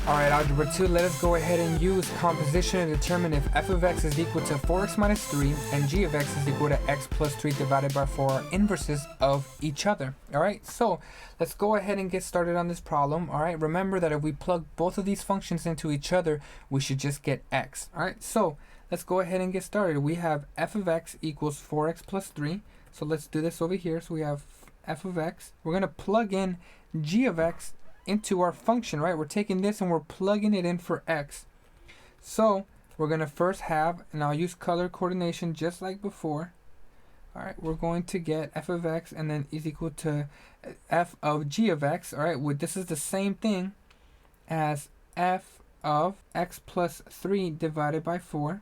Alright, Algebra 2, let us go ahead and use composition to determine if f of x is equal to 4x minus 3 and g of x is equal to x plus 3 divided by 4 are inverses of each other. Alright, so let's go ahead and get started on this problem. Alright, remember that if we plug both of these functions into each other, we should just get x. Alright, so let's go ahead and get started. We have f of x equals 4x plus 3. So let's do this over here. So we have f of x. We're going to plug in g of x into our function, right? We're taking this and we're plugging it in for x. So we're going to first have, and I'll use color coordination just like before. All right, we're going to get f of x and then is equal to f of g of x. All right, well, this is the same thing as f of x plus 3 divided by 4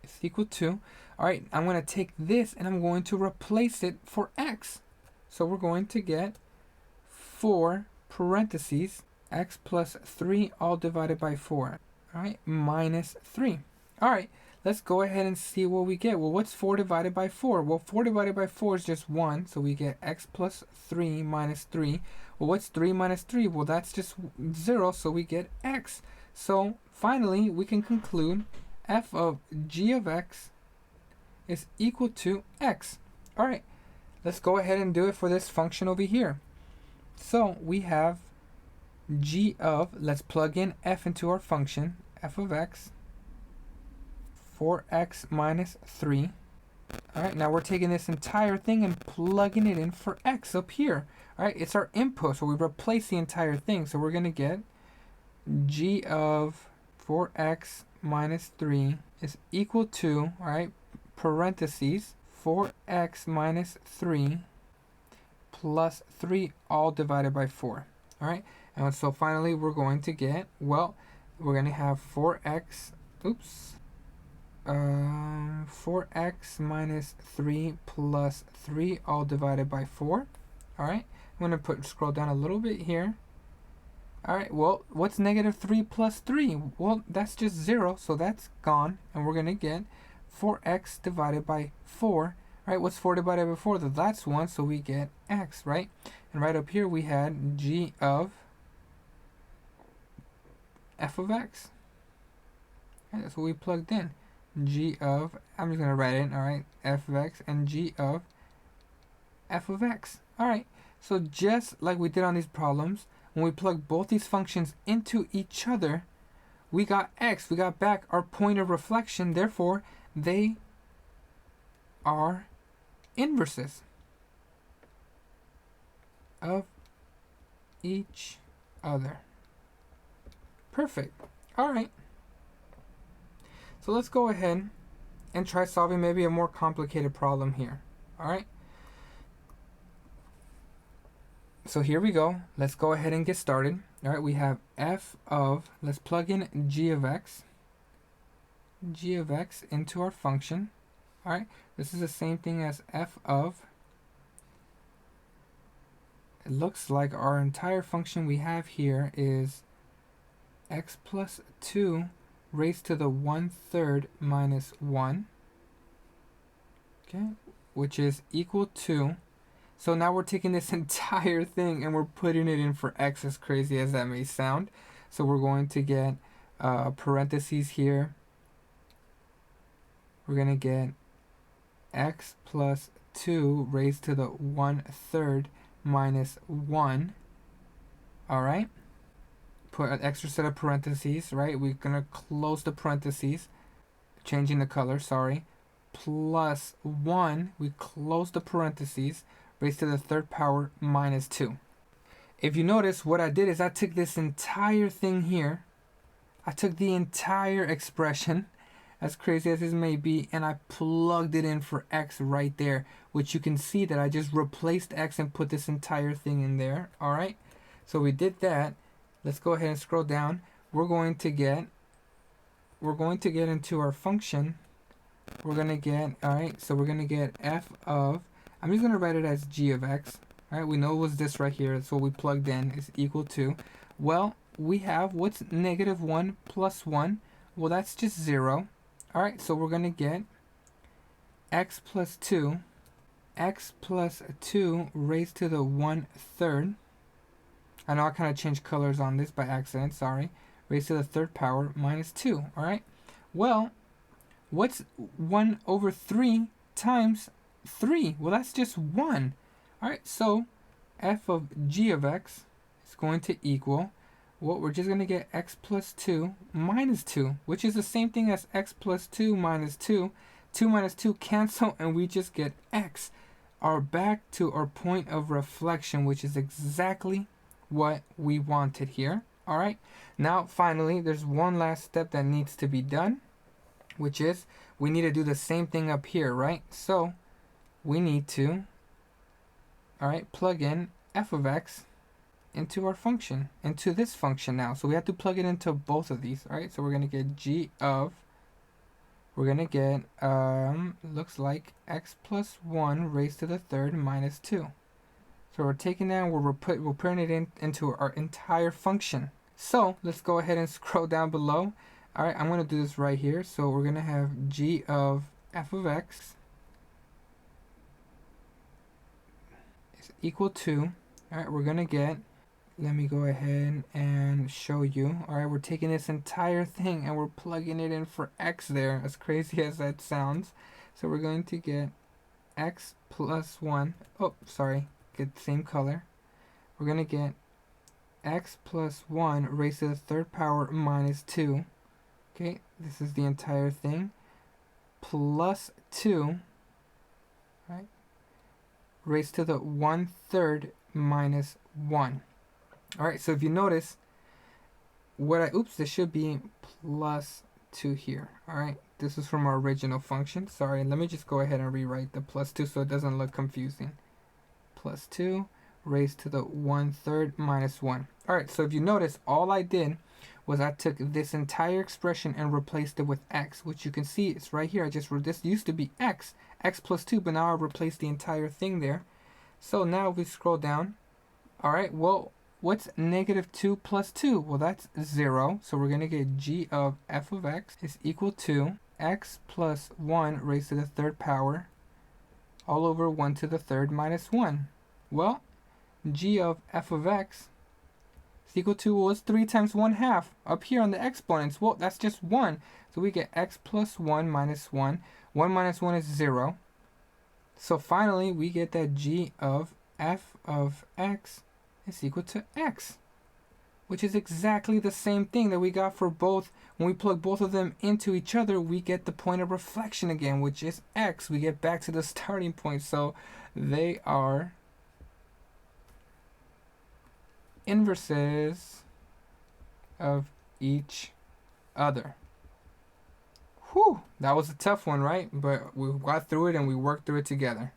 is equal to, all right, I'm going to take this and I'm going to replace it for x. So we're going to get 4 parentheses x plus 3 all divided by 4, all right, minus 3. All right, let's go ahead and see what we get. Well, what's 4 divided by 4? Well, 4 divided by 4 is just 1, so we get x plus 3 minus 3. Well, what's 3 minus 3? Well, that's just 0, so we get x. So finally, we can conclude f of g of x is equal to x. All right, let's go ahead and do it for this function over here. So we have g of, let's plug in f into our function, f of x, 4x minus 3. All right, now we're taking this entire thing and plugging it in for x up here. All right, it's our input, so we replace the entire thing. So we're going to get g of 4x minus 3 is equal to, all right, parentheses, 4x minus 3 plus 3 all divided by 4. All right, and so finally we're going to get, well, we're going to have 4x, 4x minus 3 plus 3 all divided by 4. All right, I'm going to scroll down a little bit here. All right, well, what's negative 3 plus 3? Well, that's just 0, so that's gone, and we're going to get 4x divided by 4. Right, what's 4 divided by 4? That's 1, so we get x, right? And right up here we had g of f of x. Right, that's what we plugged in. G of, I'm just going to write it, all right, f of x and g of f of x. All right, so just like we did on these problems, when we plug both these functions into each other, we got x. We got back our point of reflection. Therefore, they are inverses of each other. Perfect. All right. So let's go ahead and try solving maybe a more complicated problem here. All right. So here we go. Let's go ahead and get started. All right. We have f of, let's plug in g of x into our function. All right, this is the same thing as f of, it looks like our entire function we have here is x plus 2 raised to the 1/3 minus 1, okay, which is equal to, so now we're taking this entire thing and we're putting it in for x, as crazy as that may sound. So we're going to get parentheses here. We're going to get x plus 2 raised to the 1/3 minus 1. All right, put an extra set of parentheses, right? We're gonna close the parentheses, changing the color, sorry, plus 1, we close the parentheses, raised to the 3rd power minus 2. If you notice, what I did is I took this entire thing here, I took the entire expression, as crazy as this may be, and I plugged it in for x right there, which you can see that I just replaced x and put this entire thing in there. All right, so we did that. Let's go ahead and scroll down. We're going to get into our function. We're going to get, all right, so we're going to get f of, I'm just going to write it as g of x. All right, we know it was this right here. That's what we plugged in, is equal to, well, we have, what's negative 1 plus 1? Well, that's just 0. All right, so we're going to get x plus 2 raised to the 1/3. I know I kind of changed colors on this by accident, sorry. raised to the third power minus 2. All right. Well, what's 1 over 3 times 3? Well, that's just 1. All right. So f of g of x is going to equal, well, we're just going to get x plus 2 minus 2, which is the same thing as x plus 2 minus 2. 2 minus 2 cancel, and we just get x. Back to our point of reflection, which is exactly what we wanted here. All right. Now, finally, there's one last step that needs to be done, which is we need to do the same thing up here, right? So we need to, all right, plug in f of x into our function, into this function now. So we have to plug it into both of these. All right. So we're going to get g of, we're going to get, looks like x plus 1 raised to the third minus 2. So we're taking that and we're putting it into our entire function. So let's go ahead and scroll down below. All right, I'm going to do this right here. So we're going to have g of f of x is equal to, all right, we're going to get, let me go ahead and show you. All right, we're taking this entire thing and we're plugging it in for x there, as crazy as that sounds. So we're going to get x plus 1. Oh, sorry, get the same color. We're going to get x plus 1 raised to the third power minus 2. Okay, this is the entire thing. Plus 2, right, raised to the 1/3 minus 1. All right, so if you notice, this should be plus 2 here. All right, this is from our original function. Sorry, let me just go ahead and rewrite the plus 2 so it doesn't look confusing. Plus 2 raised to the 1/3 minus 1. All right, so if you notice, all I did was I took this entire expression and replaced it with x, which you can see it's right here. This used to be x plus 2, but now I replaced the entire thing there. So now if we scroll down, all right, well, what's negative 2 plus 2? Well, that's 0. So we're going to get g of f of x is equal to x plus 1 raised to the third power all over 1 to the third minus 1. Well, g of f of x is equal to, well, it's 3 times 1/2 up here on the exponents. Well, that's just 1. So we get x plus 1 minus 1. 1 minus 1 is 0. So finally, we get that g of f of x is equal to x, which is exactly the same thing that we got for both. When we plug both of them into each other, we get the point of reflection again, which is x. We get back to the starting point. So they are inverses of each other. Whew, that was a tough one, right? But we got through it and we worked through it together.